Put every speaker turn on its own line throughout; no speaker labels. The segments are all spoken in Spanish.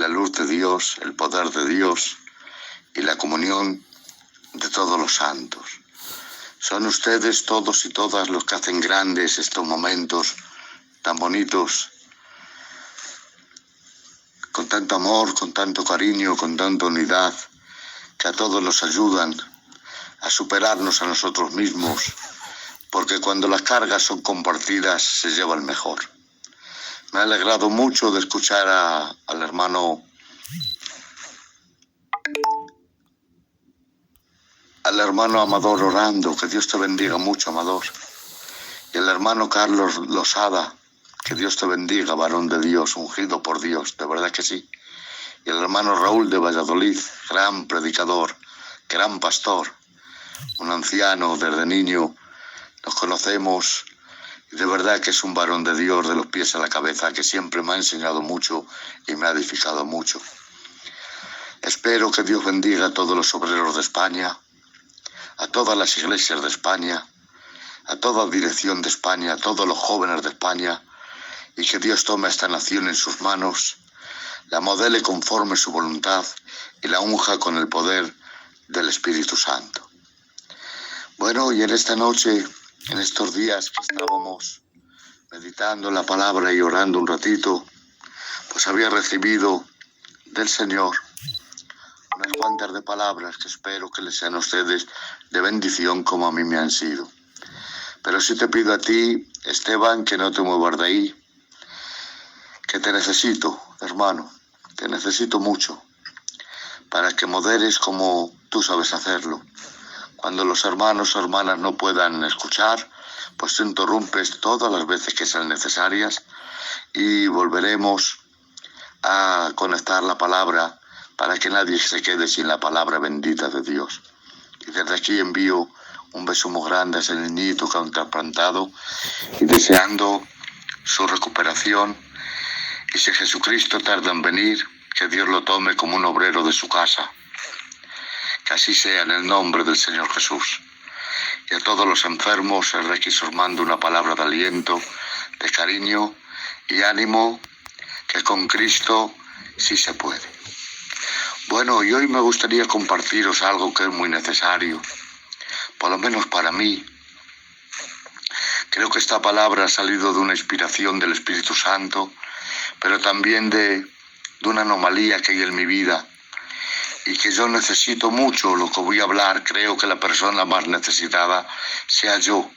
la luz de Dios, el poder de Dios y la comunión de todos los santos. Son ustedes todos y todas los que hacen grandes estos momentos tan bonitos, con tanto amor, con tanto cariño, con tanta unidad, que a todos nos ayudan a superarnos a nosotros mismos, porque cuando las cargas son compartidas se lleva el mejor. Me ha alegrado mucho de escuchar al hermano Amador orando, que Dios te bendiga mucho, Amador. Y el hermano Carlos Losada, que Dios te bendiga, varón de Dios, ungido por Dios, de verdad que sí. Y el hermano Raúl de Valladolid, gran predicador, gran pastor, un anciano desde niño, nos conocemos, y de verdad que es un varón de Dios de los pies a la cabeza, que siempre me ha enseñado mucho y me ha edificado mucho. Espero que Dios bendiga a todos los obreros de España, a todas las iglesias de España, a toda dirección de España, a todos los jóvenes de España, y que Dios tome a esta nación en sus manos, la modele conforme su voluntad y la unja con el poder del Espíritu Santo. Bueno, y en esta noche, en estos días que estábamos meditando en la palabra y orando un ratito, pues había recibido del Señor unas cuantas de palabras que espero que les sean a ustedes de bendición como a mí me han sido. Pero sí te pido a ti, Esteban, que no te muevas de ahí, que te necesito, hermano, te necesito mucho, para que moderes como tú sabes hacerlo. Cuando los hermanos o hermanas no puedan escuchar, pues tú interrumpes todas las veces que sean necesarias y volveremos a conectar la palabra para que nadie se quede sin la palabra bendita de Dios. Y desde aquí envío un beso muy grande a ese niñito que han trasplantado y deseando su recuperación. Y si Jesucristo tarda en venir, que Dios lo tome como un obrero de su casa. Que así sea en el nombre del Señor Jesús. Y a todos los enfermos, desde aquí os mando una palabra de aliento, de cariño y ánimo, que con Cristo sí se puede. Bueno, y hoy me gustaría compartiros algo que es muy necesario, por lo menos para mí. Creo que esta palabra ha salido de una inspiración del Espíritu Santo, pero también de una anomalía que hay en mi vida y que yo necesito mucho lo que voy a hablar. Creo que la persona más necesitada sea yo.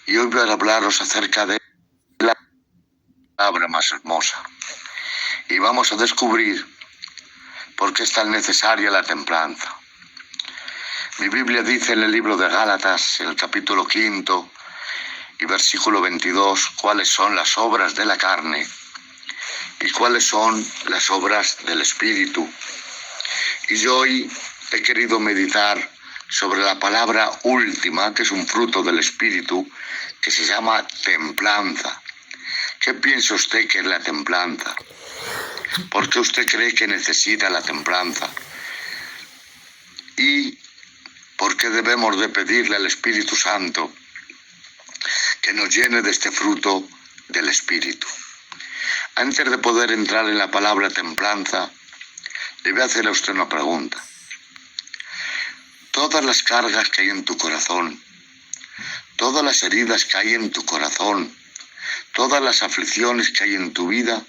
Y hoy voy a hablaros acerca de la palabra más hermosa. Y vamos a descubrir por qué es tan necesaria la templanza. Mi Biblia dice en el libro de Gálatas, en el capítulo 5 y versículo 22, cuáles son las obras de la carne y cuáles son las obras del Espíritu. Y yo hoy he querido meditar sobre la palabra última, que es un fruto del Espíritu, que se llama templanza. ¿Qué piensa usted que es la templanza? ¿Por qué usted cree que necesita la templanza? ¿Y por qué debemos de pedirle al Espíritu Santo que nos llene de este fruto del Espíritu? Antes de poder entrar en la palabra templanza, le voy a hacer a usted una pregunta. Todas las cargas que hay en tu corazón, todas las heridas que hay en tu corazón, todas las aflicciones que hay en tu vida,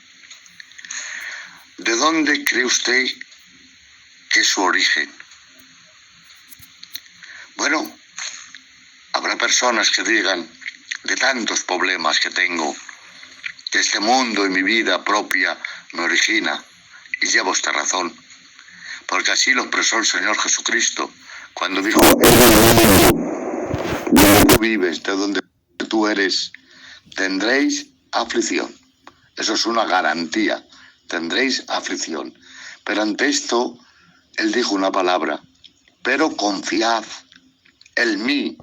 ¿de dónde cree usted que es su origen? Bueno, habrá personas que digan, de tantos problemas que tengo, que este mundo y mi vida propia me origina, y lleva usted razón, porque así lo expresó el Señor Jesucristo, cuando dijo, de donde tú vives, de donde tú eres, tendréis aflicción. Eso es una garantía, tendréis aflicción. Pero ante esto, Él dijo una palabra, pero confiad en mí,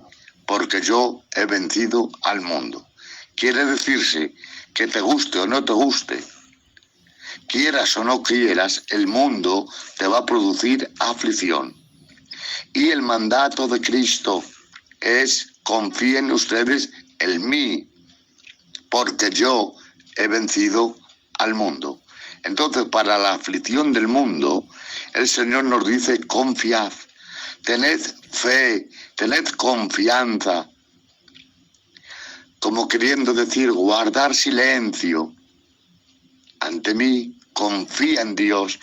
porque yo he vencido al mundo. Quiere decirse que te guste o no te guste, quieras o no quieras, el mundo te va a producir aflicción. Y el mandato de Cristo es, confíen ustedes en mí, porque yo he vencido al mundo. Entonces, para la aflicción del mundo, el Señor nos dice, confiad, tened fe, tened confianza, como queriendo decir, guardar silencio ante mí, confía en Dios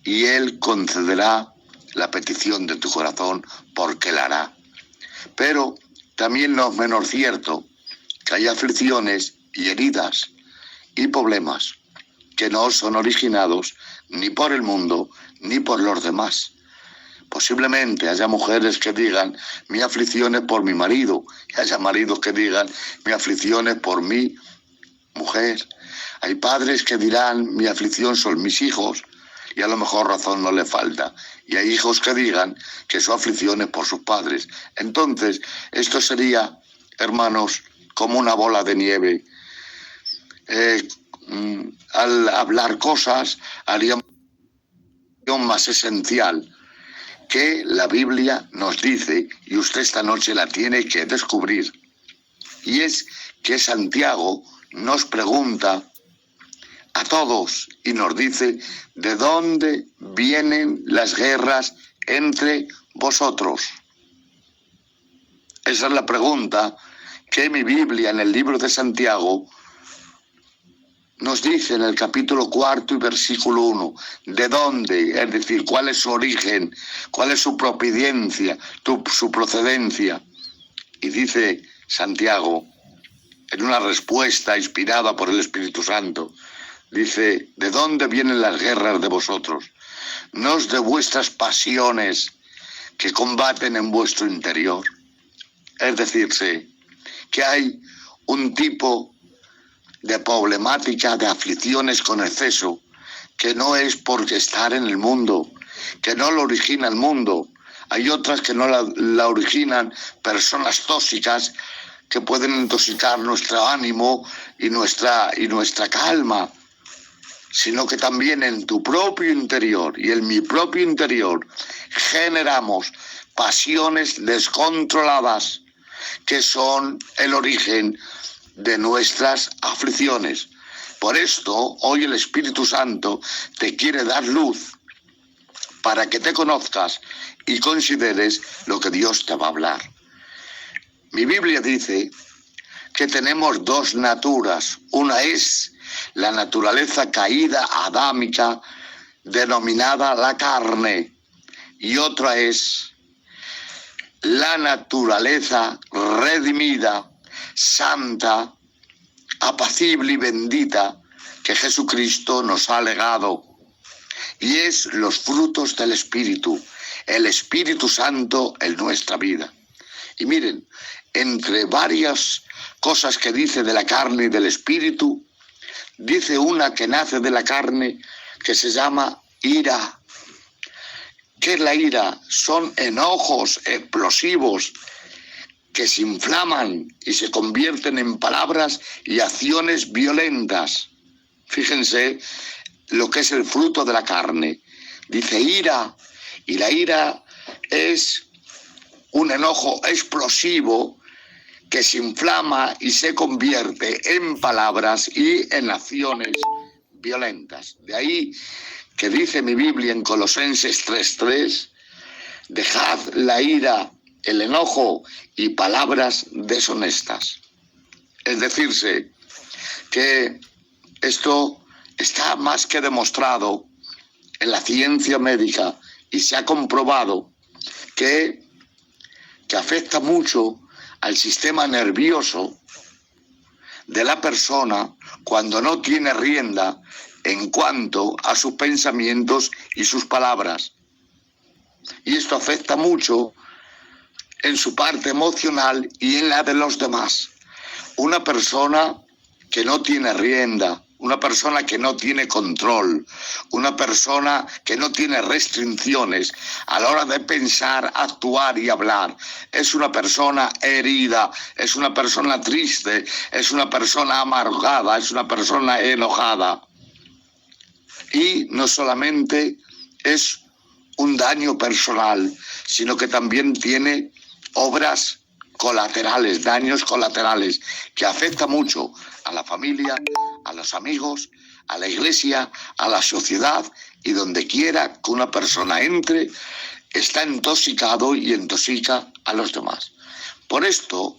y Él concederá la petición de tu corazón porque la hará. Pero también no es menos cierto que hay aflicciones y heridas y problemas que no son originados ni por el mundo ni por los demás. Posiblemente haya mujeres que digan, mi aflicción es por mi marido, y haya maridos que digan, mi aflicción es por mi mujer. Hay padres que dirán, mi aflicción son mis hijos, y a lo mejor razón no le falta. Y hay hijos que digan que su aflicción es por sus padres. Entonces, esto sería, hermanos, como una bola de nieve. Al hablar cosas, haría más esencial que la Biblia nos dice, y usted esta noche la tiene que descubrir, y es que Santiago nos pregunta a todos y nos dice, ¿de dónde vienen las guerras entre vosotros? Esa es la pregunta que mi Biblia en el libro de Santiago nos dice en el capítulo 4 y versículo 1, ¿de dónde? Es decir, ¿cuál es su origen? ¿Cuál es su providencia? Su procedencia. Y dice Santiago, en una respuesta inspirada por el Espíritu Santo, dice, ¿de dónde vienen las guerras de vosotros? No es de vuestras pasiones que combaten en vuestro interior. Es decirse, que hay un tipo de problemática, de aflicciones con exceso, que no es porque estar en el mundo, que no lo origina el mundo. Hay otras que no la originan personas tóxicas que pueden intoxicar nuestro ánimo y nuestra calma, sino que también en tu propio interior y en mi propio interior generamos pasiones descontroladas que son el origen de nuestras aflicciones. Por esto, hoy el Espíritu Santo te quiere dar luz para que te conozcas y consideres lo que Dios te va a hablar. Mi Biblia dice que tenemos dos naturas. Una es la naturaleza caída adámica, denominada la carne, y otra es la naturaleza redimida, santa, apacible y bendita que Jesucristo nos ha legado, y es los frutos del Espíritu, el Espíritu Santo en nuestra vida. Y miren, entre varias cosas que dice de la carne y del Espíritu, dice una que nace de la carne que se llama ira. ¿Qué es la ira? Son enojos explosivos que se inflaman y se convierten en palabras y acciones violentas. Fíjense lo que es el fruto de la carne. Dice ira, y la ira es un enojo explosivo que se inflama y se convierte en palabras y en acciones violentas. De ahí que dice mi Biblia en Colosenses 3:3, dejad la ira, el enojo y palabras deshonestas. Es decirse que esto está más que demostrado en la ciencia médica y se ha comprobado que afecta mucho al sistema nervioso de la persona cuando no tiene rienda en cuanto a sus pensamientos y sus palabras. Y esto afecta mucho en su parte emocional y en la de los demás. Una persona que no tiene rienda, una persona que no tiene control, una persona que no tiene restricciones a la hora de pensar, actuar y hablar, es una persona herida, es una persona triste, es una persona amargada, es una persona enojada. Y no solamente es un daño personal, sino que también tiene obras colaterales, daños colaterales, que afecta mucho a la familia, a los amigos, a la iglesia, a la sociedad, y donde quiera que una persona entre, está intoxicado y intoxica a los demás. Por esto,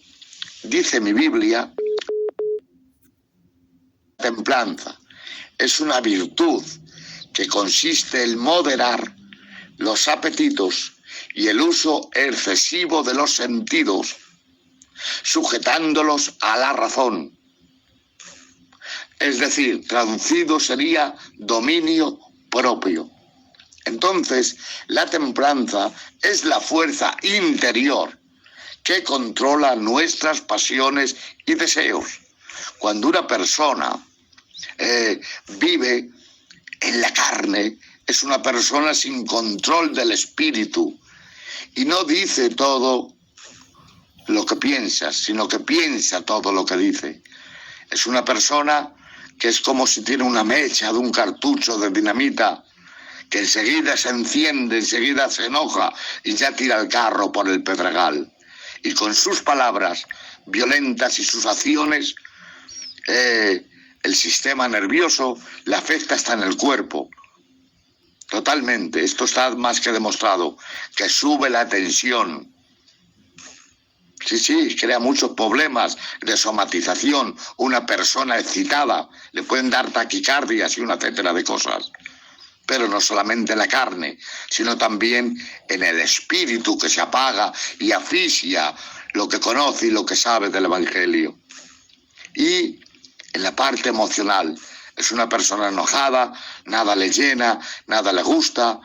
dice mi Biblia, templanza es una virtud que consiste en moderar los apetitos y el uso excesivo de los sentidos, sujetándolos a la razón. Es decir, traducido sería dominio propio. Entonces, la templanza es la fuerza interior que controla nuestras pasiones y deseos. Cuando una persona vive en la carne, es una persona sin control del espíritu y no dice todo lo que piensa, sino que piensa todo lo que dice. Es una persona que es como si tiene una mecha de un cartucho de dinamita, que enseguida se enciende, enseguida se enoja y ya tira el carro por el pedregal. Y con sus palabras violentas y sus acciones, el sistema nervioso le afecta hasta en el cuerpo. Totalmente, esto está más que demostrado, que sube la tensión. Sí, crea muchos problemas de somatización. Una persona excitada, le pueden dar taquicardias y una etcétera de cosas. Pero no solamente en la carne, sino también en el espíritu, que se apaga y asfixia lo que conoce y lo que sabe del Evangelio. Y en la parte emocional, es una persona enojada, nada le llena, nada le gusta,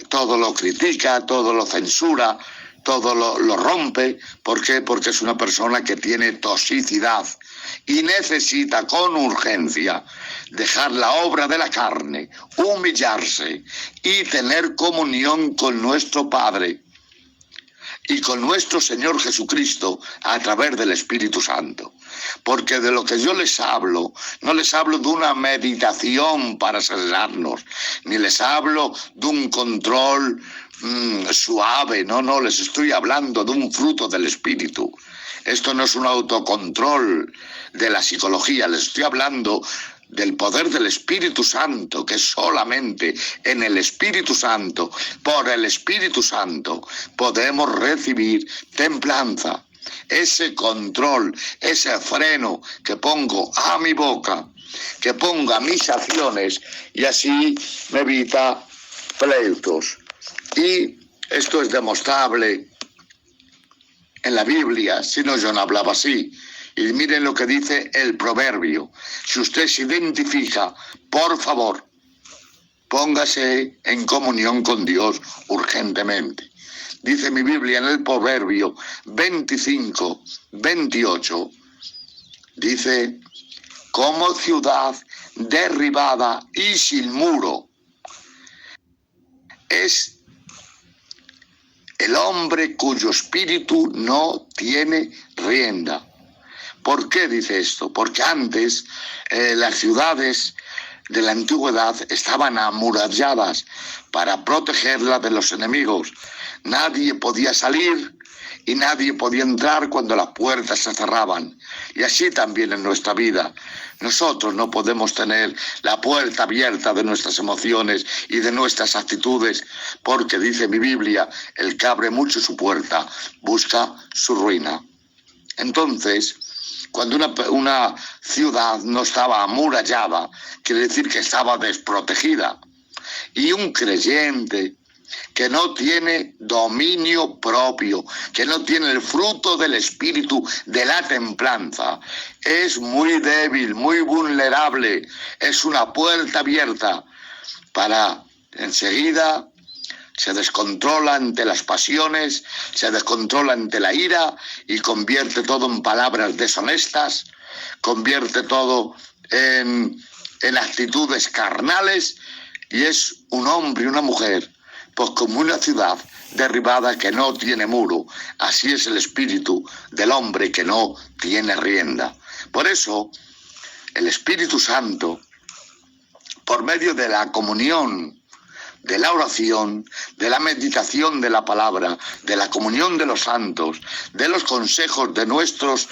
todo lo critica, todo lo censura, todo lo rompe. ¿Por qué? Porque es una persona que tiene toxicidad y necesita con urgencia dejar la obra de la carne, humillarse y tener comunión con nuestro Padre y con nuestro Señor Jesucristo a través del Espíritu Santo. Porque de lo que yo les hablo, no les hablo de una meditación para acelerarnos, ni les hablo de un control suave, no, les estoy hablando de un fruto del Espíritu. Esto no es un autocontrol de la psicología, les estoy hablando del poder del Espíritu Santo, que solamente en el Espíritu Santo, por el Espíritu Santo, podemos recibir templanza, ese control, ese freno que pongo a mi boca, que pongo a mis acciones, y así me evita pleitos. Y esto es demostrable en la Biblia, si no yo no hablaba así. Y miren lo que dice el proverbio. Si usted se identifica, por favor, póngase en comunión con Dios urgentemente. Dice mi Biblia en el proverbio 25, 28, dice, como ciudad derribada y sin muro es el hombre cuyo espíritu no tiene rienda. ¿Por qué dice esto? Porque antes las ciudades de la antigüedad estaban amuralladas para protegerlas de los enemigos. Nadie podía salir y nadie podía entrar cuando las puertas se cerraban. Y así también en nuestra vida. Nosotros no podemos tener la puerta abierta de nuestras emociones y de nuestras actitudes, porque dice mi Biblia, el que abre mucho su puerta busca su ruina. Entonces, cuando una ciudad no estaba amurallada, quiere decir que estaba desprotegida. Y un creyente que no tiene dominio propio, que no tiene el fruto del espíritu de la templanza, es muy débil, muy vulnerable, es una puerta abierta para enseguida se descontrola ante las pasiones, se descontrola ante la ira y convierte todo en palabras deshonestas, convierte todo en actitudes carnales, y es un hombre y una mujer, pues como una ciudad derribada que no tiene muro. Así es el espíritu del hombre que no tiene rienda. Por eso, el Espíritu Santo, por medio de la comunión, de la oración, de la meditación de la palabra, de la comunión de los santos, de los consejos de nuestros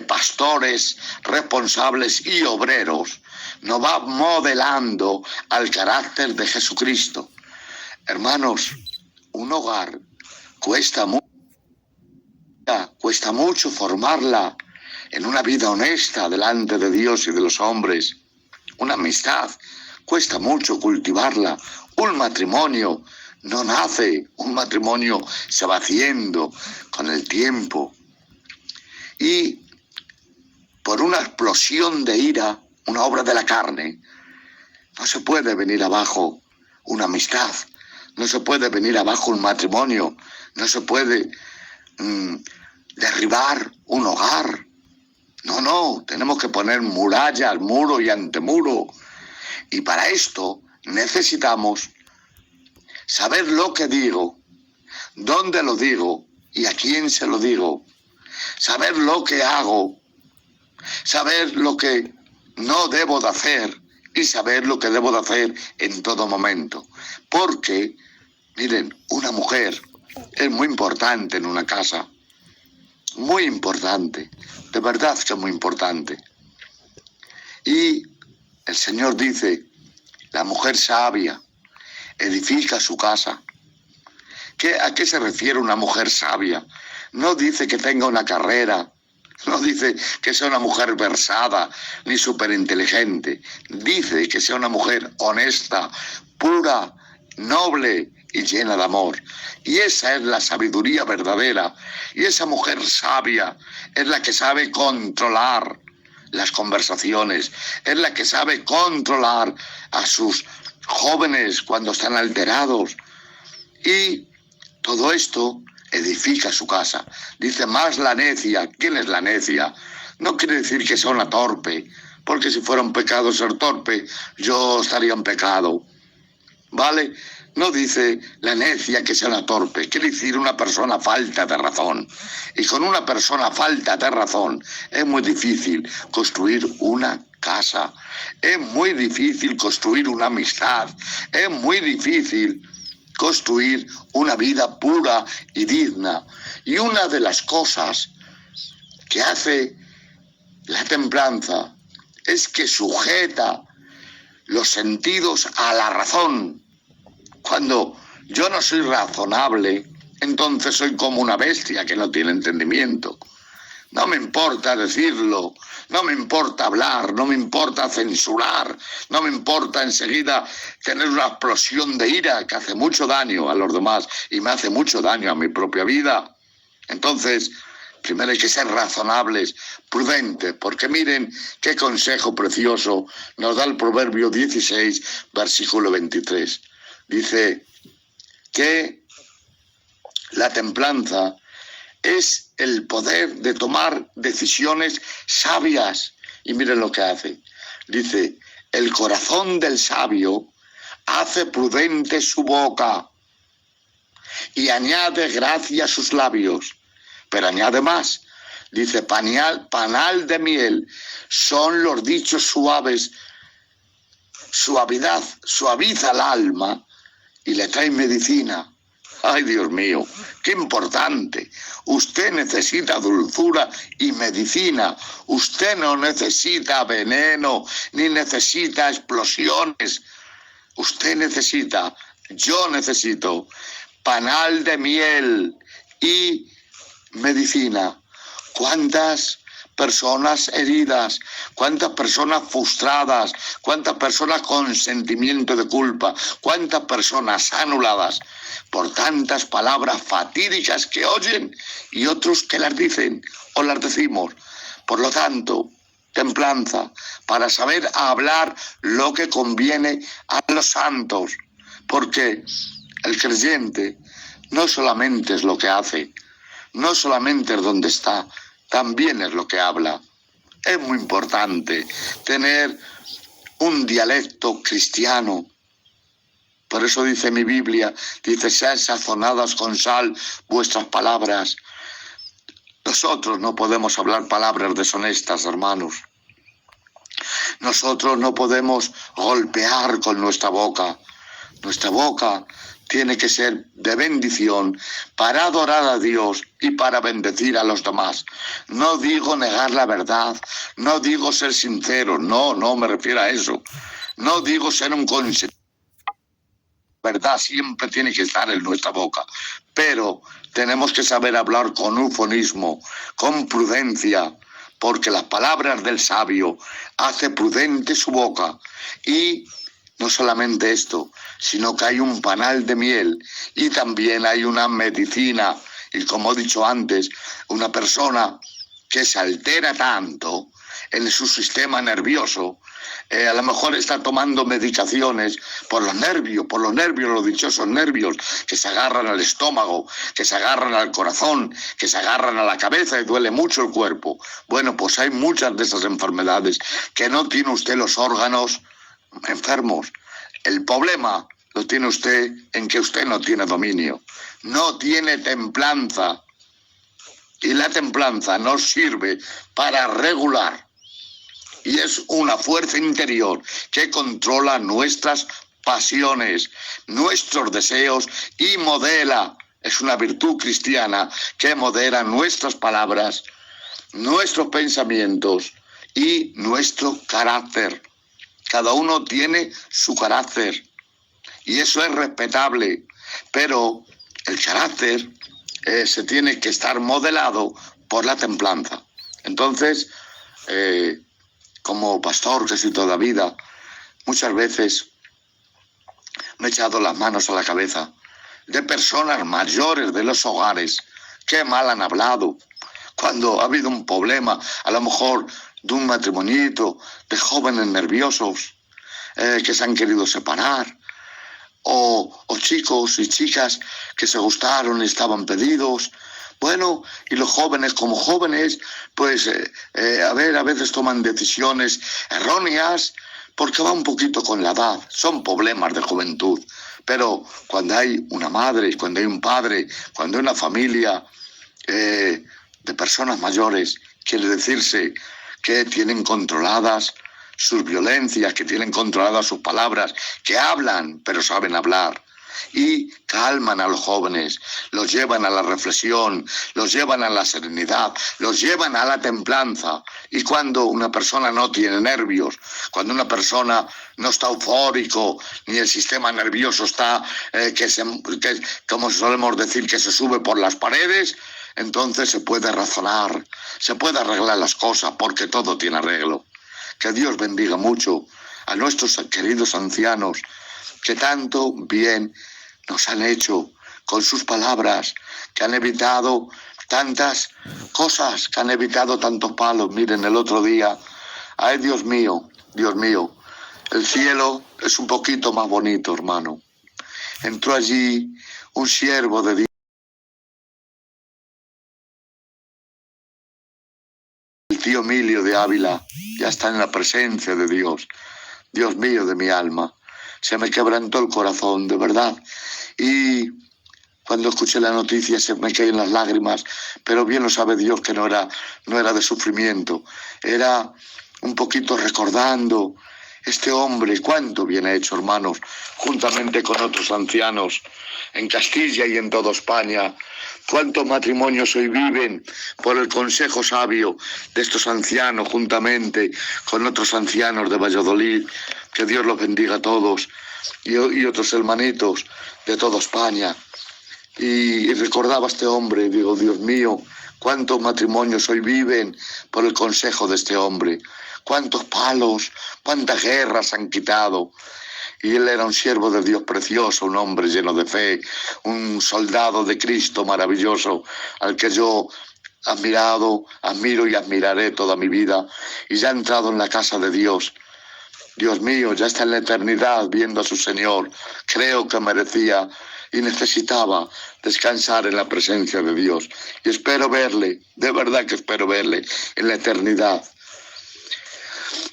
pastores, responsables y obreros, nos va modelando al carácter de Jesucristo. Hermanos, un hogar cuesta mucho formarla en una vida honesta delante de Dios y de los hombres. Una amistad cuesta mucho cultivarla. Un matrimonio no nace, un matrimonio se va haciendo con el tiempo. Y por una explosión de ira, una obra de la carne, no se puede venir abajo una amistad, no se puede venir abajo un matrimonio, no se puede derribar un hogar. No, tenemos que poner murallas, muro y antemuro. Y para esto necesitamos saber lo que digo, dónde lo digo y a quién se lo digo. Saber lo que hago, saber lo que no debo de hacer y saber lo que debo de hacer en todo momento. Porque, miren, una mujer es muy importante en una casa. Muy importante, de verdad que es muy importante. Y el Señor dice, la mujer sabia edifica su casa. ¿A qué se refiere una mujer sabia? No dice que tenga una carrera, no dice que sea una mujer versada ni superinteligente. Dice que sea una mujer honesta, pura, noble y llena de amor. Y esa es la sabiduría verdadera. Y esa mujer sabia es la que sabe controlar las conversaciones, es la que sabe controlar a sus jóvenes cuando están alterados. Y todo esto edifica su casa. Dice, más la necia. ¿Quién es la necia? No quiere decir que sea una torpe, porque si fuera un pecado ser torpe, yo estaría en pecado, ¿vale? No dice la necia que sea una torpe, quiere decir una persona falta de razón. Y con una persona falta de razón es muy difícil construir una casa, es muy difícil construir una amistad, es muy difícil construir una vida pura y digna. Y una de las cosas que hace la templanza es que sujeta los sentidos a la razón. Cuando yo no soy razonable, entonces soy como una bestia que no tiene entendimiento. No me importa decirlo, no me importa hablar, no me importa censurar, no me importa enseguida tener una explosión de ira que hace mucho daño a los demás y me hace mucho daño a mi propia vida. Entonces, primero hay que ser razonables, prudentes, porque miren qué consejo precioso nos da el Proverbio 16, versículo 23. Dice que la templanza es el poder de tomar decisiones sabias. Y miren lo que hace. Dice, el corazón del sabio hace prudente su boca y añade gracia a sus labios. Pero añade más. Dice, panal de miel son los dichos suaves. Suavidad suaviza el alma y le trae medicina. Ay, Dios mío, qué importante. Usted necesita dulzura y medicina. Usted no necesita veneno, ni necesita explosiones. Usted necesita, yo necesito, panal de miel y medicina. ¿Cuántas personas heridas, cuántas personas frustradas, cuántas personas con sentimiento de culpa, cuántas personas anuladas por tantas palabras fatídicas que oyen y otros que las dicen o las decimos? Por lo tanto, templanza para saber hablar lo que conviene a los santos, porque el creyente no solamente es lo que hace, no solamente es donde está, también es lo que habla. Es muy importante tener un dialecto cristiano. Por eso dice mi Biblia, dice, sean sazonadas con sal vuestras palabras. Nosotros no podemos hablar palabras deshonestas, hermanos. Nosotros no podemos golpear con nuestra boca. Nuestra boca tiene que ser de bendición para adorar a Dios y para bendecir a los demás. No digo negar la verdad, no digo ser sincero, no me refiero a eso. No digo ser un consentido. La verdad siempre tiene que estar en nuestra boca, pero tenemos que saber hablar con ufonismo, con prudencia, porque las palabras del sabio hace prudente su boca. Y no solamente esto, sino que hay un panal de miel y también hay una medicina. Y como he dicho antes, una persona que se altera tanto en su sistema nervioso, a lo mejor está tomando medicaciones por los nervios, los dichosos nervios que se agarran al estómago, que se agarran al corazón, que se agarran a la cabeza y duele mucho el cuerpo. Bueno, pues hay muchas de esas enfermedades que no tiene usted los órganos enfermos. El problema lo tiene usted en que usted no tiene dominio, no tiene templanza. Y la templanza nos sirve para regular. Y es una fuerza interior que controla nuestras pasiones, nuestros deseos y modela. Es una virtud cristiana que modela nuestras palabras, nuestros pensamientos y nuestro carácter. Cada uno tiene su carácter y eso es respetable, pero el carácter se tiene que estar modelado por la templanza. Entonces, como pastor que soy toda la vida, muchas veces me he echado las manos a la cabeza de personas mayores de los hogares que mal han hablado. Cuando ha habido un problema, a lo mejor de un matrimonio, de jóvenes nerviosos que se han querido separar, o chicos y chicas que se gustaron y estaban pedidos. Bueno, y los jóvenes como jóvenes, pues a veces toman decisiones erróneas porque va un poquito con la edad, son problemas de juventud. Pero cuando hay una madre, cuando hay un padre, cuando hay una familia de personas mayores, quiere decirse que tienen controladas sus violencias, que tienen controladas sus palabras, que hablan, pero saben hablar. Y calman a los jóvenes, los llevan a la reflexión, los llevan a la serenidad, los llevan a la templanza. Y cuando una persona no tiene nervios, cuando una persona no está eufórico, ni el sistema nervioso está, como solemos decir, que se sube por las paredes, entonces se puede razonar, se puede arreglar las cosas, porque todo tiene arreglo. Que Dios bendiga mucho a nuestros queridos ancianos que tanto bien nos han hecho con sus palabras, que han evitado tantas cosas, que han evitado tantos palos. Miren, el otro día, ay Dios mío, el cielo es un poquito más bonito, hermano. Entró allí un siervo de Dios, el tío Emilio de Ávila, ya está en la presencia de Dios. Dios mío de mi alma, se me quebrantó el corazón, de verdad. Y cuando escuché la noticia se me caían las lágrimas, pero bien lo sabe Dios que no era de sufrimiento, era un poquito recordando este hombre, cuánto bien ha hecho, hermanos, juntamente con otros ancianos en Castilla y en toda España. Cuántos matrimonios hoy viven por el consejo sabio de estos ancianos, juntamente con otros ancianos de Valladolid. Que Dios los bendiga a todos, y otros hermanitos de toda España. Y recordaba a este hombre, digo, Dios mío, cuántos matrimonios hoy viven por el consejo de este hombre. Cuántos palos, cuántas guerras han quitado. Y él era un siervo de Dios precioso, un hombre lleno de fe, un soldado de Cristo maravilloso, al que yo admiro y admiraré toda mi vida. Y ya ha entrado en la casa de Dios. Dios mío, ya está en la eternidad viendo a su Señor. Creo que merecía y necesitaba descansar en la presencia de Dios. Y espero verle, de verdad que espero verle en la eternidad.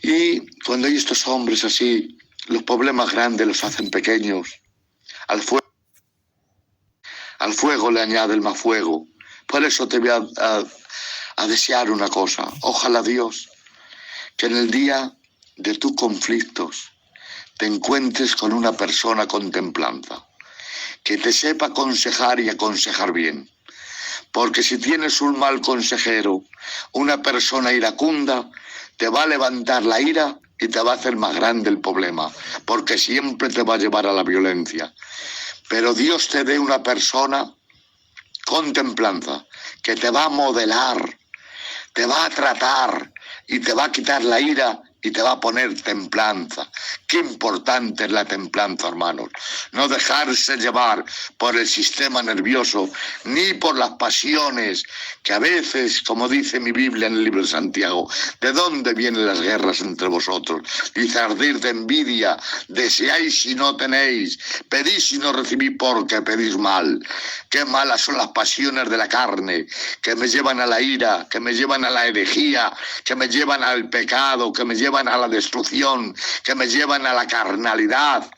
Y cuando hay estos hombres así, los problemas grandes los hacen pequeños. Al fuego le añade el más fuego. Por eso te voy a desear una cosa. Ojalá Dios, que en el día de tus conflictos te encuentres con una persona con templanza, que te sepa aconsejar y aconsejar bien. Porque si tienes un mal consejero, una persona iracunda, te va a levantar la ira y te va a hacer más grande el problema, porque siempre te va a llevar a la violencia. Pero Dios te dé una persona con templanza, que te va a modelar, te va a tratar y te va a quitar la ira y te va a poner templanza. Qué importante es la templanza, hermanos. No dejarse llevar por el sistema nervioso ni por las pasiones que a veces, como dice mi Biblia en el libro de Santiago, ¿de dónde vienen las guerras entre vosotros? Dice: ardir de envidia, deseáis y no tenéis, pedís y no recibís porque pedís mal. Qué malas son las pasiones de la carne, que me llevan a la ira, que me llevan a la herejía, que me llevan al pecado, que me llevan a la destrucción, que me llevan a la carnalidad.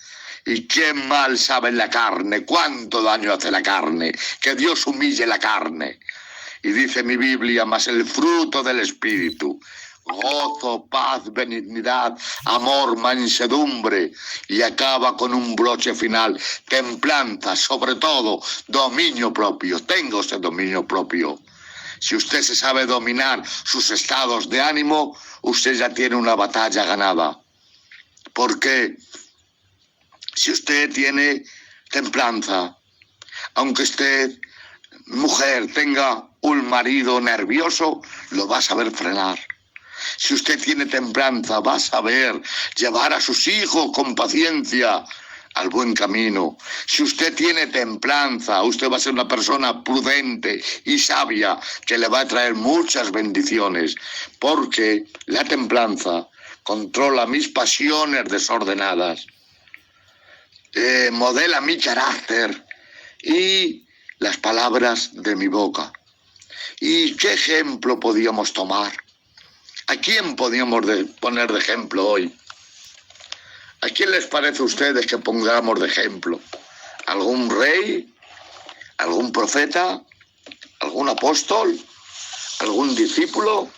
Y qué mal sabe la carne, cuánto daño hace la carne, que Dios humille la carne. Y dice mi Biblia: mas el fruto del Espíritu, gozo, paz, benignidad, amor, mansedumbre, y acaba con un broche final: templanza, sobre todo dominio propio. Tenga usted dominio propio. Si usted se sabe dominar sus estados de ánimo, usted ya tiene una batalla ganada. Porque si usted tiene templanza, aunque usted, mujer, tenga un marido nervioso, lo va a saber frenar. Si usted tiene templanza, va a saber llevar a sus hijos con paciencia al buen camino. Si usted tiene templanza, usted va a ser una persona prudente y sabia, que le va a traer muchas bendiciones, porque la templanza controla mis pasiones desordenadas, modela mi carácter y las palabras de mi boca. ¿Y qué ejemplo podíamos tomar? ¿A quién podíamos poner de ejemplo hoy? ¿A quién les parece a ustedes que pongamos de ejemplo? ¿Algún rey? ¿Algún profeta? ¿Algún apóstol? ¿Algún discípulo?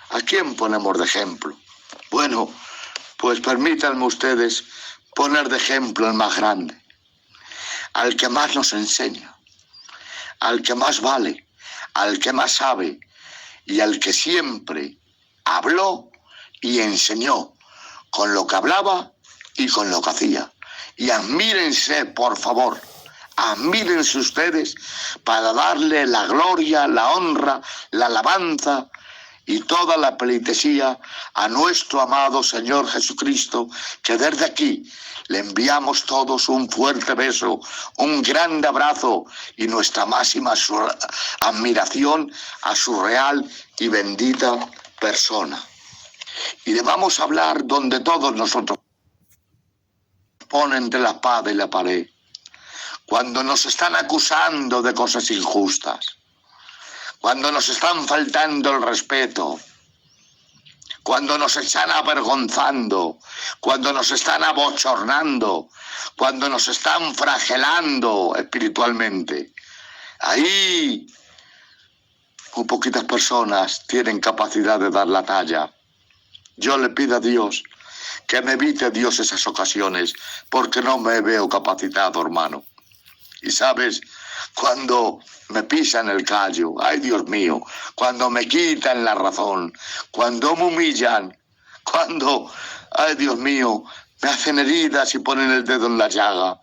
¿A quién ponemos de ejemplo? Bueno, pues permítanme ustedes poner de ejemplo el más grande, al que más nos enseña, al que más vale, al que más sabe y al que siempre habló y enseñó con lo que hablaba y con lo que hacía. Y admírense, por favor, admírense ustedes para darle la gloria, la honra, la alabanza y toda la pleitesía a nuestro amado Señor Jesucristo, que desde aquí le enviamos todos un fuerte beso, un grande abrazo y nuestra máxima admiración a su real y bendita persona. Y le vamos a hablar donde todos nosotros ponen entre la espada y la pared, cuando nos están acusando de cosas injustas, cuando nos están faltando el respeto, cuando nos están avergonzando, cuando nos están abochornando, cuando nos están flagelando espiritualmente. Ahí muy poquitas personas tienen capacidad de dar la talla. Yo le pido a Dios que me evite Dios esas ocasiones, porque no me veo capacitado, hermano. Y sabes, cuando me pisan el callo, ay Dios mío, cuando me quitan la razón, cuando me humillan, cuando, ay Dios mío, me hacen heridas y ponen el dedo en la llaga,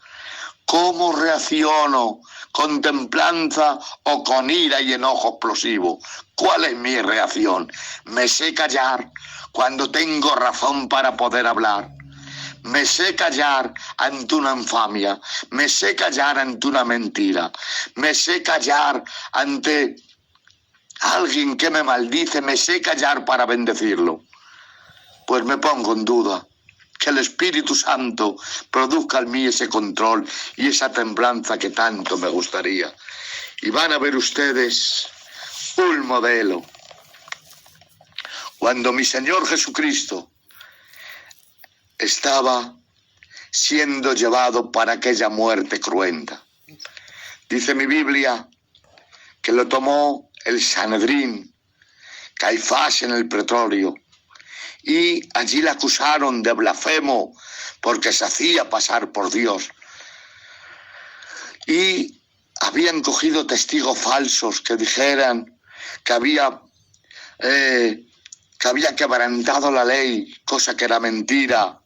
¿cómo reacciono? ¿Con templanza o con ira y enojo explosivo? ¿Cuál es mi reacción? Me sé callar cuando tengo razón para poder hablar. Me sé callar ante una infamia, me sé callar ante una mentira, me sé callar ante alguien que me maldice, me sé callar para bendecirlo. Pues me pongo en duda que el Espíritu Santo produzca en mí ese control y esa templanza que tanto me gustaría. Y van a ver ustedes un modelo. Cuando mi Señor Jesucristo estaba siendo llevado para aquella muerte cruenta, dice mi Biblia que lo tomó el Sanedrín, Caifás en el pretorio, y allí le acusaron de blasfemo porque se hacía pasar por Dios. y habían cogido testigos falsos que dijeran que había quebrantado la ley, cosa que era mentira.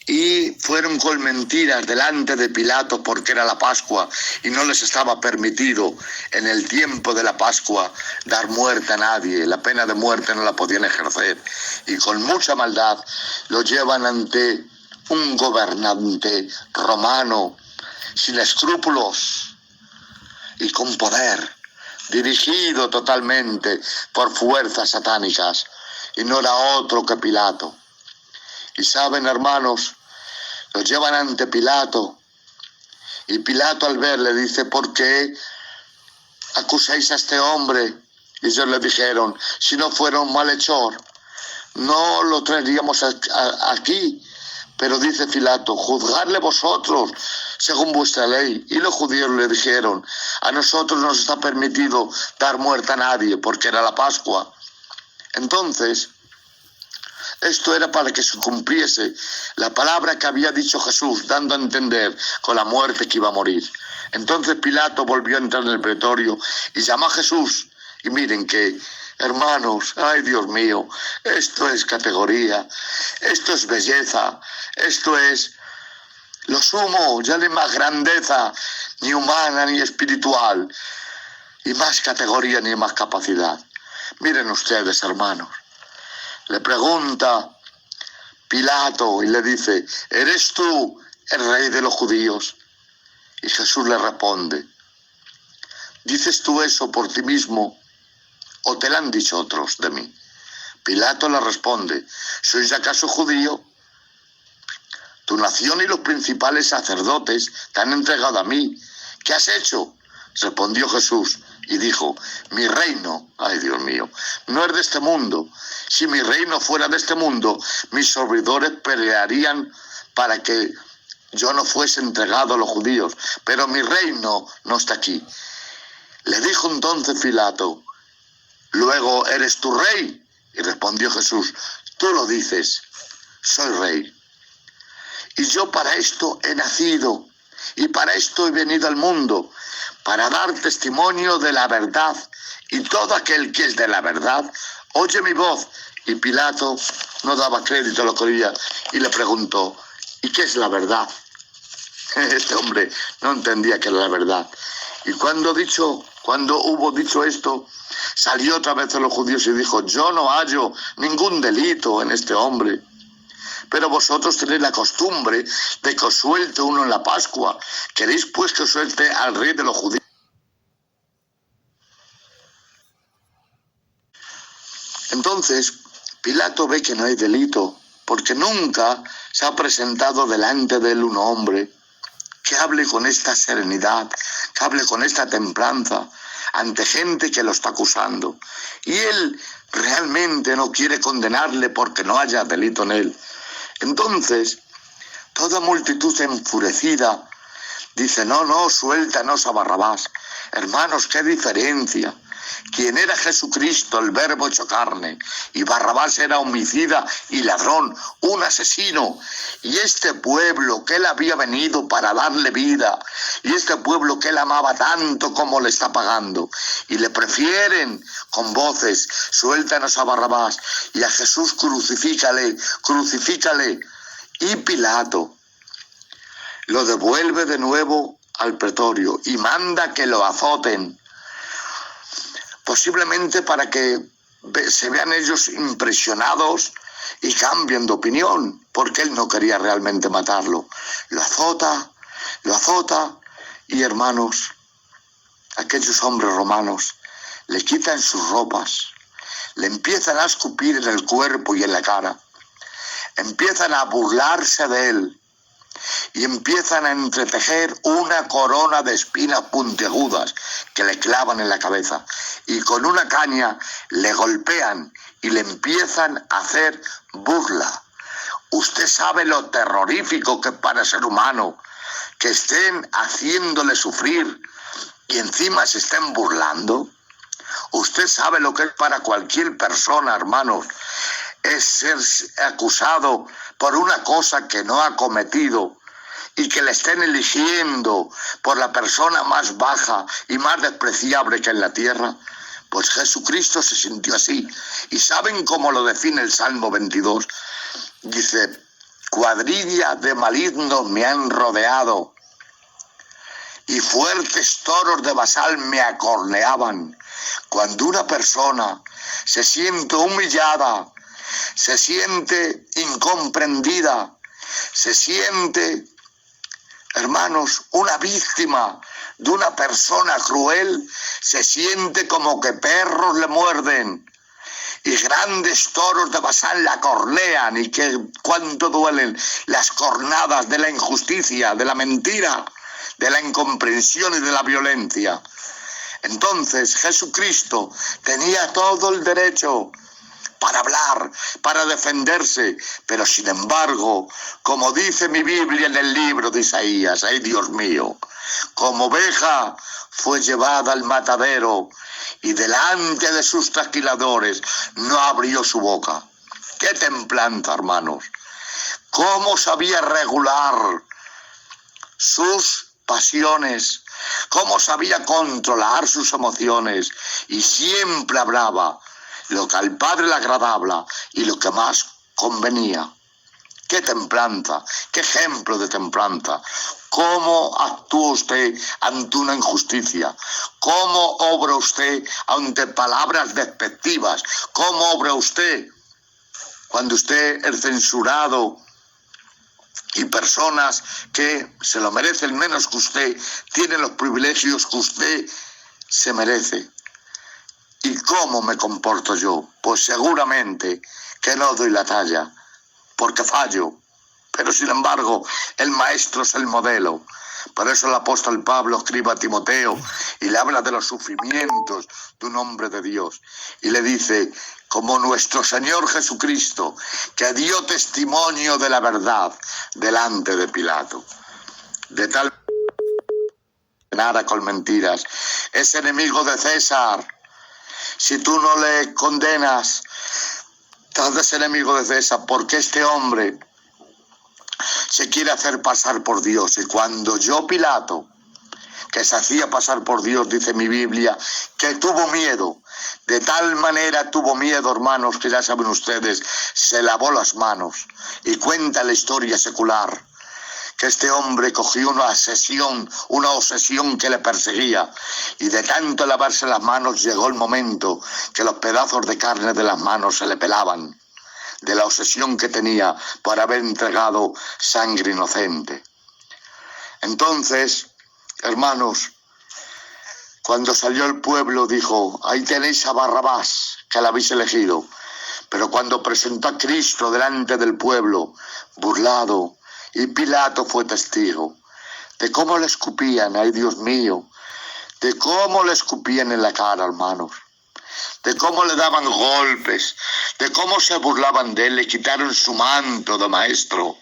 Y fueron con mentiras delante de Pilato porque era la Pascua y no les estaba permitido en el tiempo de la Pascua dar muerte a nadie. La pena de muerte no la podían ejercer. Y con mucha maldad lo llevan ante un gobernante romano sin escrúpulos y con poder, dirigido totalmente por fuerzas satánicas. Y no era otro que Pilato. Y saben, hermanos, lo llevan ante Pilato. Y Pilato al ver le dice: ¿por qué acusáis a este hombre? Y ellos le dijeron: si no fuera un malhechor, no lo traeríamos aquí. Pero dice Pilato: juzgadle vosotros según vuestra ley. Y los judíos le dijeron: a nosotros no nos está permitido dar muerte a nadie porque era la Pascua. Entonces, esto era para que se cumpliese la palabra que había dicho Jesús, dando a entender con la muerte que iba a morir. Entonces Pilato volvió a entrar en el pretorio y llamó a Jesús. Y miren que, hermanos, ay Dios mío, esto es categoría, esto es belleza, esto es lo sumo, ya no hay más grandeza, ni humana ni espiritual, y más categoría ni más capacidad. Miren ustedes, hermanos. Le pregunta Pilato y le dice: ¿eres tú el rey de los judíos? Y Jesús le responde: ¿dices tú eso por ti mismo o te lo han dicho otros de mí? Pilato le responde: ¿sois acaso judío? Tu nación y los principales sacerdotes te han entregado a mí. ¿Qué has hecho? Respondió Jesús y dijo: mi reino, ay Dios mío, no es de este mundo. Si mi reino fuera de este mundo, mis servidores pelearían para que yo no fuese entregado a los judíos, pero mi reino no está aquí. Le dijo entonces Pilato: luego, ¿eres tu rey? Y respondió Jesús: tú lo dices, soy rey. Y yo para esto he nacido y para esto he venido al mundo, para dar testimonio de la verdad, y todo aquel que es de la verdad oye mi voz. Y Pilato no daba crédito a lo que oía y le preguntó: ¿y qué es la verdad? Este hombre no entendía qué era la verdad. Y cuando hubo dicho esto, salió otra vez a los judíos y dijo: yo no hallo ningún delito en este hombre. Pero vosotros tenéis la costumbre de que os suelte uno en la Pascua. ¿Queréis pues que os suelte al rey de los judíos? Entonces Pilato ve que no hay delito, porque nunca se ha presentado delante de él un hombre que hable con esta serenidad, que hable con esta templanza ante gente que lo está acusando. Y él realmente no quiere condenarle porque no haya delito en él. Entonces, toda multitud enfurecida dice: no, suéltanos a Barrabás. Hermanos, qué diferencia. Quien era Jesucristo, el Verbo hecho carne, y Barrabás era homicida y ladrón, un asesino. Y este pueblo que él había venido para darle vida, y este pueblo que él amaba tanto como le está pagando, y le prefieren con voces: suéltanos a Barrabás, y a Jesús crucifícale. Y Pilato lo devuelve de nuevo al pretorio y manda que lo azoten, posiblemente para que se vean ellos impresionados y cambien de opinión, porque él no quería realmente matarlo. Lo azota, y hermanos, aquellos hombres romanos le quitan sus ropas, le empiezan a escupir en el cuerpo y en la cara, empiezan a burlarse de él y empiezan a entretejer una corona de espinas puntiagudas que le clavan en la cabeza, y con una caña le golpean y le empiezan a hacer burla. Usted sabe lo terrorífico que es para el ser humano que estén haciéndole sufrir y encima se estén burlando. Usted sabe lo que es para cualquier persona, hermanos, es ser acusado por una cosa que no ha cometido, y que le estén eligiendo por la persona más baja y más despreciable que en la tierra? Pues Jesucristo se sintió así. ¿Y saben cómo lo define el Salmo 22? Dice: cuadrilla de malignos me han rodeado y fuertes toros de Basán me acorneaban. Cuando una persona se siente humillada, se siente incomprendida, se siente, hermanos, una víctima de una persona cruel, se siente como que perros le muerden y grandes toros de Basán la cornean, y que cuánto duelen las cornadas de la injusticia, de la mentira, de la incomprensión y de la violencia. Entonces Jesucristo tenía todo el derecho para hablar, para defenderse, pero sin embargo, como dice mi Biblia en el libro de Isaías, ¡ay Dios mío!, como oveja fue llevada al matadero y delante de sus trasquiladores no abrió su boca. ¡Qué templanza, hermanos! Cómo sabía regular sus pasiones, cómo sabía controlar sus emociones, y siempre hablaba lo que al Padre le agradaba y lo que más convenía. ¡Qué templanza! ¡Qué ejemplo de templanza! ¿Cómo actúa usted ante una injusticia? ¿Cómo obra usted ante palabras despectivas? ¿Cómo obra usted cuando usted es censurado y personas que se lo merecen menos que usted tienen los privilegios que usted se merece? ¿Y cómo me comporto yo? Pues seguramente que no doy la talla, porque fallo. Pero sin embargo, el maestro es el modelo. Por eso el apóstol Pablo escribe a Timoteo y le habla de los sufrimientos de un hombre de Dios. Y le dice: como nuestro Señor Jesucristo, que dio testimonio de la verdad delante de Pilato. De tal manera con mentiras. Es enemigo de César. Si tú no le condenas, te haces enemigo de César, porque este hombre se quiere hacer pasar por Dios. Y cuando yo, Pilato, que se hacía pasar por Dios, dice mi Biblia, que tuvo miedo, de tal manera tuvo miedo, hermanos, que ya saben ustedes, se lavó las manos. Y cuenta la historia secular que este hombre cogió una obsesión que le perseguía, y de tanto lavarse las manos llegó el momento que los pedazos de carne de las manos se le pelaban, de la obsesión que tenía por haber entregado sangre inocente. Entonces, hermanos, cuando salió el pueblo dijo: ahí tenéis a Barrabás, que la habéis elegido. Pero cuando presentó a Cristo delante del pueblo, burlado, y Pilato fue testigo de cómo le escupían, ay Dios mío, de cómo le escupían en la cara, hermanos, de cómo le daban golpes, de cómo se burlaban de él. Le quitaron su manto de maestro,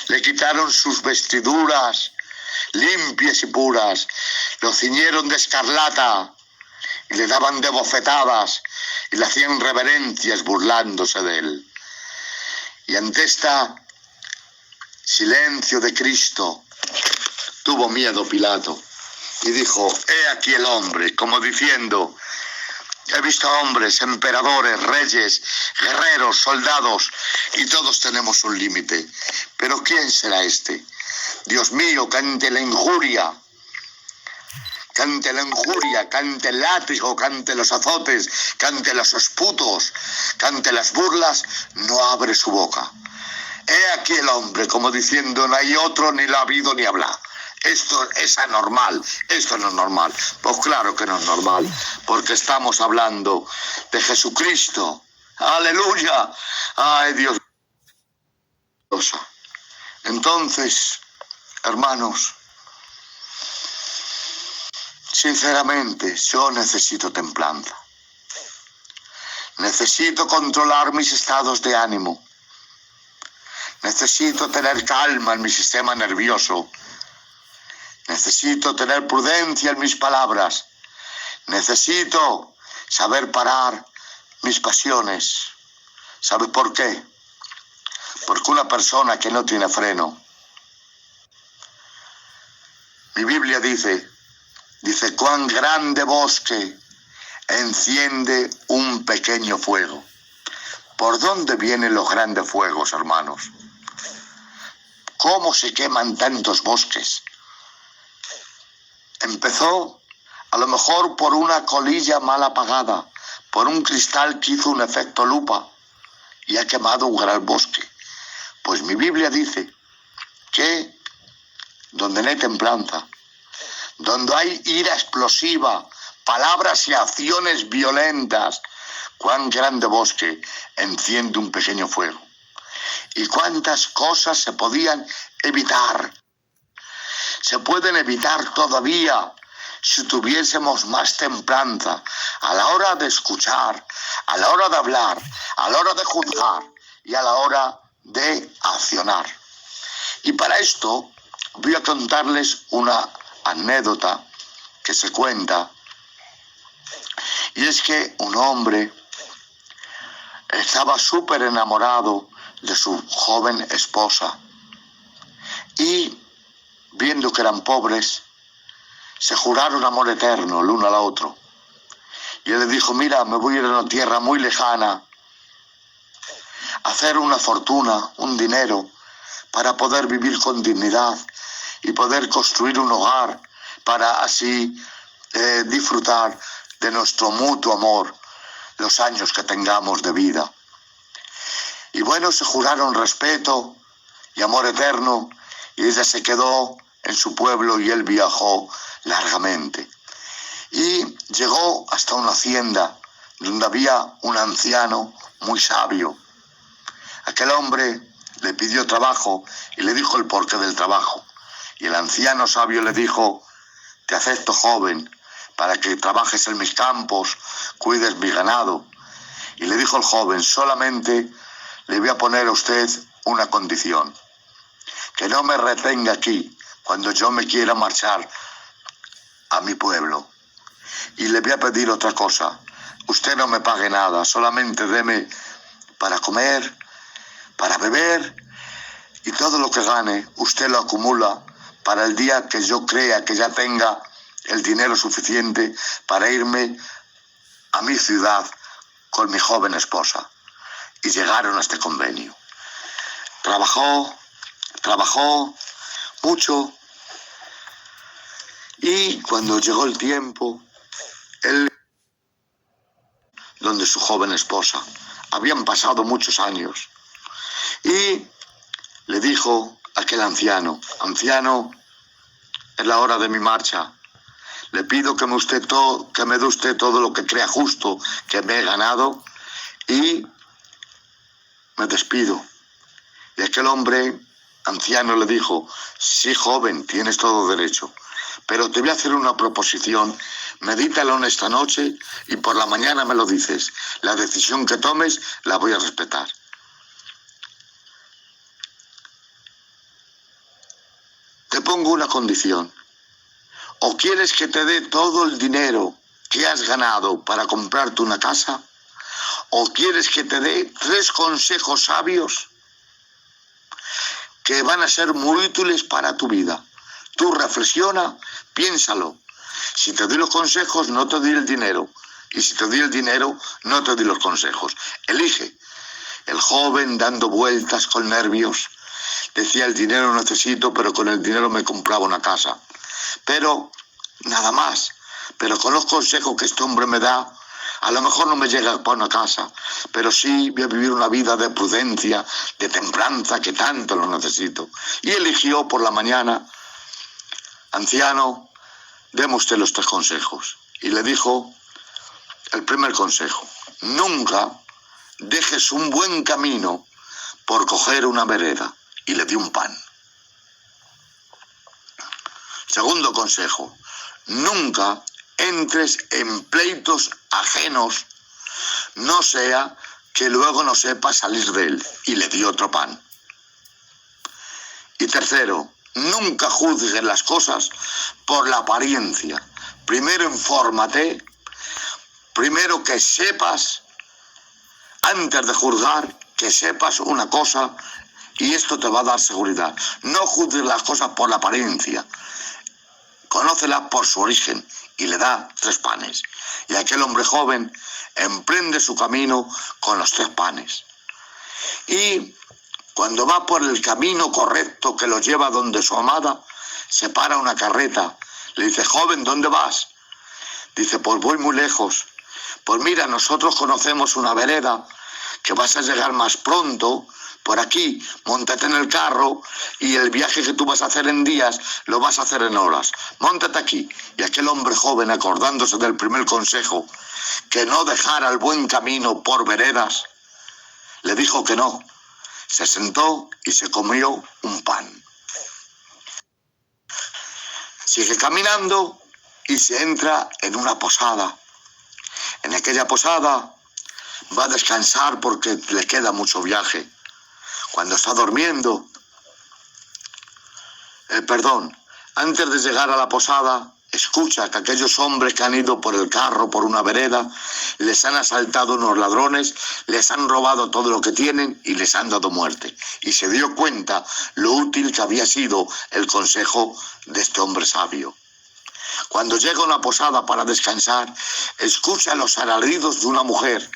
le quitaron sus vestiduras limpias y puras, lo ciñeron de escarlata y le daban de bofetadas y le hacían reverencias burlándose de él. Y ante este silencio de Cristo tuvo miedo Pilato y dijo: he aquí el hombre, como diciendo: he visto hombres, emperadores, reyes, guerreros, soldados, y todos tenemos un límite. Pero ¿quién será este? Dios mío, que ante la injuria, que ante el látigo, que ante los azotes, que ante los esputos, que ante las burlas, no abre su boca. He aquí el hombre, como diciendo: no hay otro, ni lo ha habido, ni habrá. Esto es anormal, esto no es normal. Pues claro que no es normal, porque estamos hablando de Jesucristo. ¡Aleluya! ¡Ay, Dios! Entonces, hermanos, sinceramente, yo necesito templanza. Necesito controlar mis estados de ánimo. Necesito tener calma en mi sistema nervioso. Necesito tener prudencia en mis palabras. Necesito saber parar mis pasiones. ¿Sabes por qué? Porque una persona que no tiene freno Mi Biblia dice, cuán grande bosque enciende un pequeño fuego. ¿Por dónde vienen los grandes fuegos, hermanos? ¿Cómo se queman tantos bosques? Empezó a lo mejor por una colilla mal apagada, por un cristal que hizo un efecto lupa y ha quemado un gran bosque. Pues mi Biblia dice que donde no hay templanza, donde hay ira explosiva, palabras y acciones violentas, cuán grande bosque enciende un pequeño fuego. Y cuántas cosas se podían evitar. Se pueden evitar todavía si tuviésemos más templanza a la hora de escuchar, a la hora de hablar, a la hora de juzgar y a la hora de accionar. Y para esto voy a contarles una anécdota que se cuenta, y es que un hombre estaba súper enamorado de su joven esposa y viendo que eran pobres se juraron amor eterno el uno al otro, y él le dijo: mira, me voy a ir a una tierra muy lejana a hacer una fortuna, un dinero, para poder vivir con dignidad y poder construir un hogar para así disfrutar de nuestro mutuo amor los años que tengamos de vida. Y bueno, se juraron respeto y amor eterno, y ella se quedó en su pueblo y él viajó largamente. Y llegó hasta una hacienda donde había un anciano muy sabio. Aquel hombre le pidió trabajo y le dijo el porqué del trabajo. Y el anciano sabio le dijo: te acepto, joven, para que trabajes en mis campos, cuides mi ganado. Y le dijo el joven: solamente le voy a poner a usted una condición, que no me retenga aquí cuando yo me quiera marchar a mi pueblo. Y le voy a pedir otra cosa: usted no me pague nada, solamente deme para comer, para beber, y todo lo que gane usted lo acumula para el día que yo crea que ya tenga el dinero suficiente para irme a mi ciudad con mi joven esposa. Y llegaron a este convenio. Trabajó mucho, y cuando llegó el tiempo, él, donde su joven esposa, habían pasado muchos años, y le dijo aquel anciano: anciano, es la hora de mi marcha. Le pido que me dé usted todo lo que crea justo que me he ganado, y me despido. Y aquel hombre anciano le dijo: sí, joven, tienes todo derecho, pero te voy a hacer una proposición, medítalo en esta noche y por la mañana me lo dices. La decisión que tomes la voy a respetar. Te pongo una condición: o quieres que te dé todo el dinero que has ganado para comprarte una casa, o quieres que te dé 3 consejos sabios que van a ser muy útiles para tu vida. Tú reflexiona, piénsalo. Si te doy los consejos, no te doy el dinero, y si te doy el dinero, no te doy los consejos. Elige. El joven, dando vueltas con nervios, decía: el dinero necesito, pero con el dinero me compraba una casa. Pero nada más. Pero con los consejos que este hombre me da, a lo mejor no me llega para una casa, pero sí voy a vivir una vida de prudencia, de templanza, que tanto lo necesito. Y eligió por la mañana: anciano, deme usted los 3 consejos. Y le dijo el primer consejo: nunca dejes un buen camino por coger una vereda. Y le dio un pan. Segundo consejo: nunca entres en pleitos ajenos, no sea que luego no sepas salir de él. Y le dio otro pan. Y tercero: nunca juzgues las cosas por la apariencia. Primero infórmate, primero que sepas, antes de juzgar, que sepas una cosa, y esto te va a dar seguridad. No juzgues las cosas por la apariencia. conócela por su origen, y le da 3 panes. Y aquel hombre joven emprende su camino con los 3 panes. Y cuando va por el camino correcto que lo lleva donde su amada, se para una carreta. Le dice: joven, ¿dónde vas? Dice: pues voy muy lejos. Pues mira, nosotros conocemos una vereda que vas a llegar más pronto. Por aquí, móntate en el carro y el viaje que tú vas a hacer en días lo vas a hacer en horas. Móntate aquí. Y aquel hombre joven, acordándose del primer consejo, que no dejara el buen camino por veredas, le dijo que no. Se sentó y se comió un pan. Sigue caminando y se entra en una posada. En aquella posada va a descansar porque le queda mucho viaje. Cuando está durmiendo, antes de llegar a la posada, escucha que aquellos hombres que han ido por el carro, por una vereda, les han asaltado unos ladrones, les han robado todo lo que tienen y les han dado muerte. Y se dio cuenta lo útil que había sido el consejo de este hombre sabio. Cuando llega a una posada para descansar, escucha los alaridos de una mujer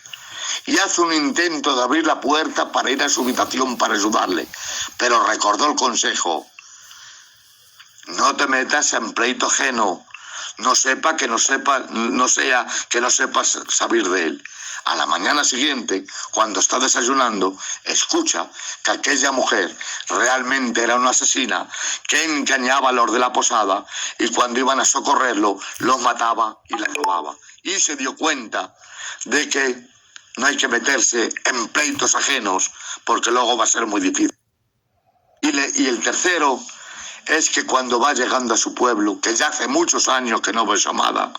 y hace un intento de abrir la puerta para ir a su habitación para ayudarle, pero recordó el consejo: no te metas en pleito ajeno, no sea que no sepas saber de él. A la mañana siguiente, cuando está desayunando, escucha que aquella mujer realmente era una asesina que engañaba a los de la posada, y cuando iban a socorrerlo, los mataba y les robaba. Y se dio cuenta de que no hay que meterse en pleitos ajenos, porque luego va a ser muy difícil. Y el tercero es que cuando va llegando a su pueblo, que ya hace muchos años que no ve a su amada,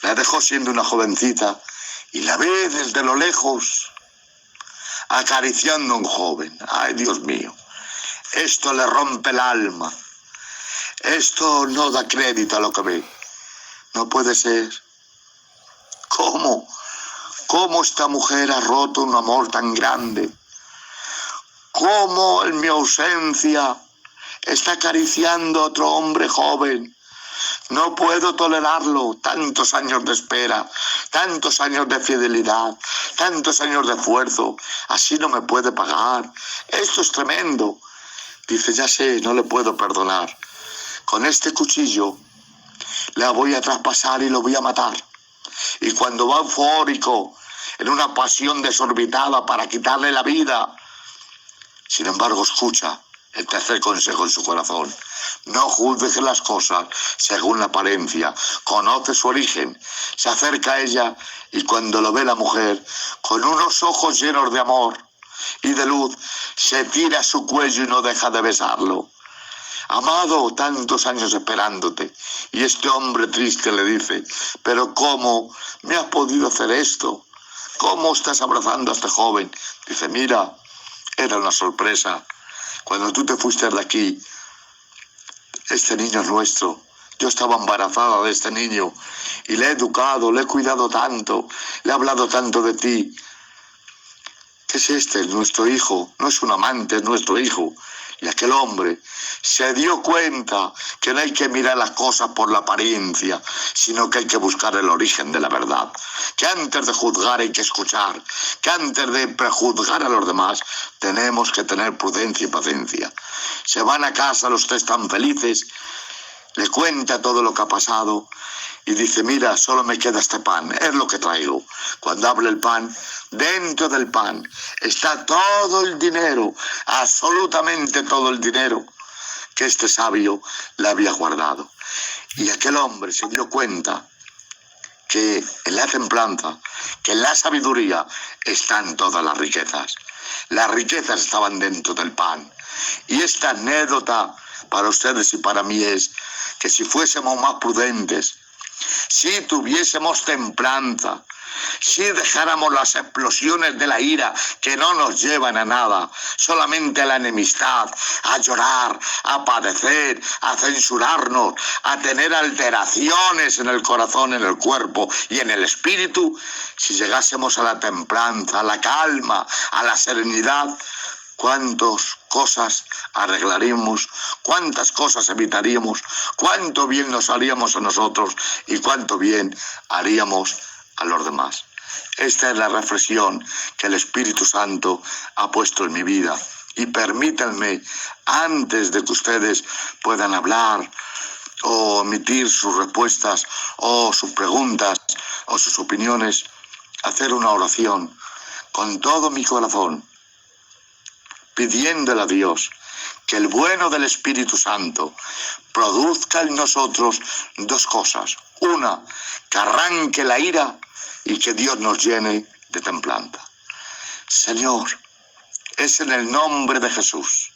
la dejó siendo una jovencita, y la ve desde lo lejos acariciando a un joven. Ay, Dios mío, esto le rompe el alma. Esto no da crédito a lo que ve. No puede ser. ¿Cómo? ¿Cómo esta mujer ha roto un amor tan grande? ¿Cómo en mi ausencia está acariciando a otro hombre joven? No puedo tolerarlo. Tantos años de espera, tantos años de fidelidad, tantos años de esfuerzo. Así no me puede pagar. Esto es tremendo. Dice: ya sé, no le puedo perdonar. Con este cuchillo la voy a traspasar y lo voy a matar. Y cuando va eufórico, en una pasión desorbitada para quitarle la vida, sin embargo, escucha el tercer consejo en su corazón: no juzgues las cosas según la apariencia, conoce su origen. Se acerca a ella y cuando lo ve la mujer, con unos ojos llenos de amor y de luz, se tira a su cuello y no deja de besarlo. Amado, tantos años esperándote. Y este hombre triste le dice: pero ¿cómo me has podido hacer esto? ¿Cómo estás abrazando a este joven? Dice: mira, era una sorpresa. Cuando tú te fuiste de aquí, este niño es nuestro. Yo estaba embarazada de este niño y le he educado, le he cuidado tanto, le he hablado tanto de ti. ¿Qué es este? Nuestro hijo. No es un amante, es nuestro hijo. Y aquel hombre se dio cuenta que no hay que mirar las cosas por la apariencia, sino que hay que buscar el origen de la verdad. Que antes de juzgar hay que escuchar, que antes de prejuzgar a los demás tenemos que tener prudencia y paciencia. Se van a casa los 3 tan felices, le cuenta todo lo que ha pasado y dice: mira, solo me queda este pan, es lo que traigo. Cuando abre el pan, dentro del pan está todo el dinero, absolutamente todo el dinero que este sabio le había guardado. Y aquel hombre se dio cuenta que en la templanza, que en la sabiduría están todas las riquezas. Las riquezas estaban dentro del pan. Y esta anécdota para ustedes y para mí es que si fuésemos más prudentes, si tuviésemos templanza, si dejáramos las explosiones de la ira que no nos llevan a nada, solamente a la enemistad, a llorar, a padecer, a censurarnos, a tener alteraciones en el corazón, en el cuerpo y en el espíritu, si llegásemos a la templanza, a la calma, a la serenidad, cuántas cosas arreglaríamos, cuántas cosas evitaríamos, cuánto bien nos haríamos a nosotros y cuánto bien haríamos a los demás. Esta es la reflexión que el Espíritu Santo ha puesto en mi vida. Y permítanme, antes de que ustedes puedan hablar o emitir sus respuestas o sus preguntas o sus opiniones, hacer una oración con todo mi corazón, pidiéndole a Dios que el bueno del Espíritu Santo produzca en nosotros dos cosas. Una, que arranque la ira y que Dios nos llene de templanza. Señor, es en el nombre de Jesús.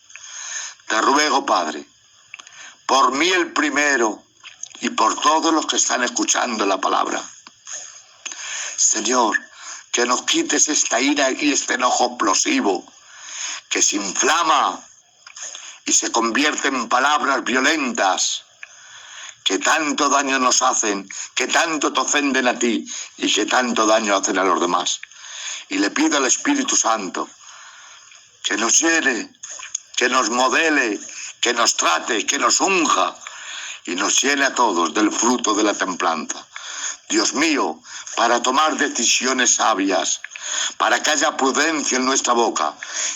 Te ruego, Padre, por mí el primero y por todos los que están escuchando la palabra. Señor, que nos quites esta ira y este enojo explosivo que se inflama y se convierte en palabras violentas que tanto daño nos hacen, que tanto te ofenden a ti y que tanto daño hacen a los demás. Y le pido al Espíritu Santo que nos llene, que nos modele, que nos trate, que nos unja y nos llene a todos del fruto de la templanza. Dios mío, para tomar decisiones sabias, para que haya prudencia en nuestra boca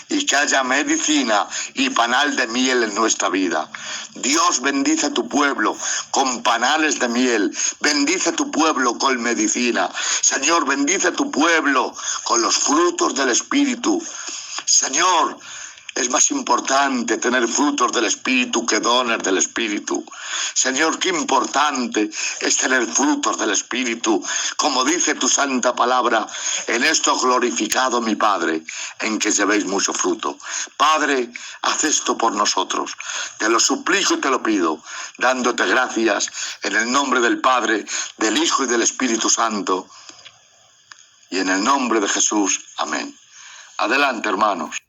y que haya medicina y panal de miel en nuestra vida. Dios, bendice a tu pueblo con panales de miel, bendice a tu pueblo con medicina. Señor, bendice a tu pueblo con los frutos del Espíritu. Señor, es más importante tener frutos del Espíritu que dones del Espíritu. Señor, qué importante es tener frutos del Espíritu. Como dice tu santa palabra, en esto glorificado mi Padre, en que llevéis mucho fruto. Padre, haz esto por nosotros. Te lo suplico y te lo pido, dándote gracias en el nombre del Padre, del Hijo y del Espíritu Santo. Y en el nombre de Jesús. Amén. Adelante, hermanos.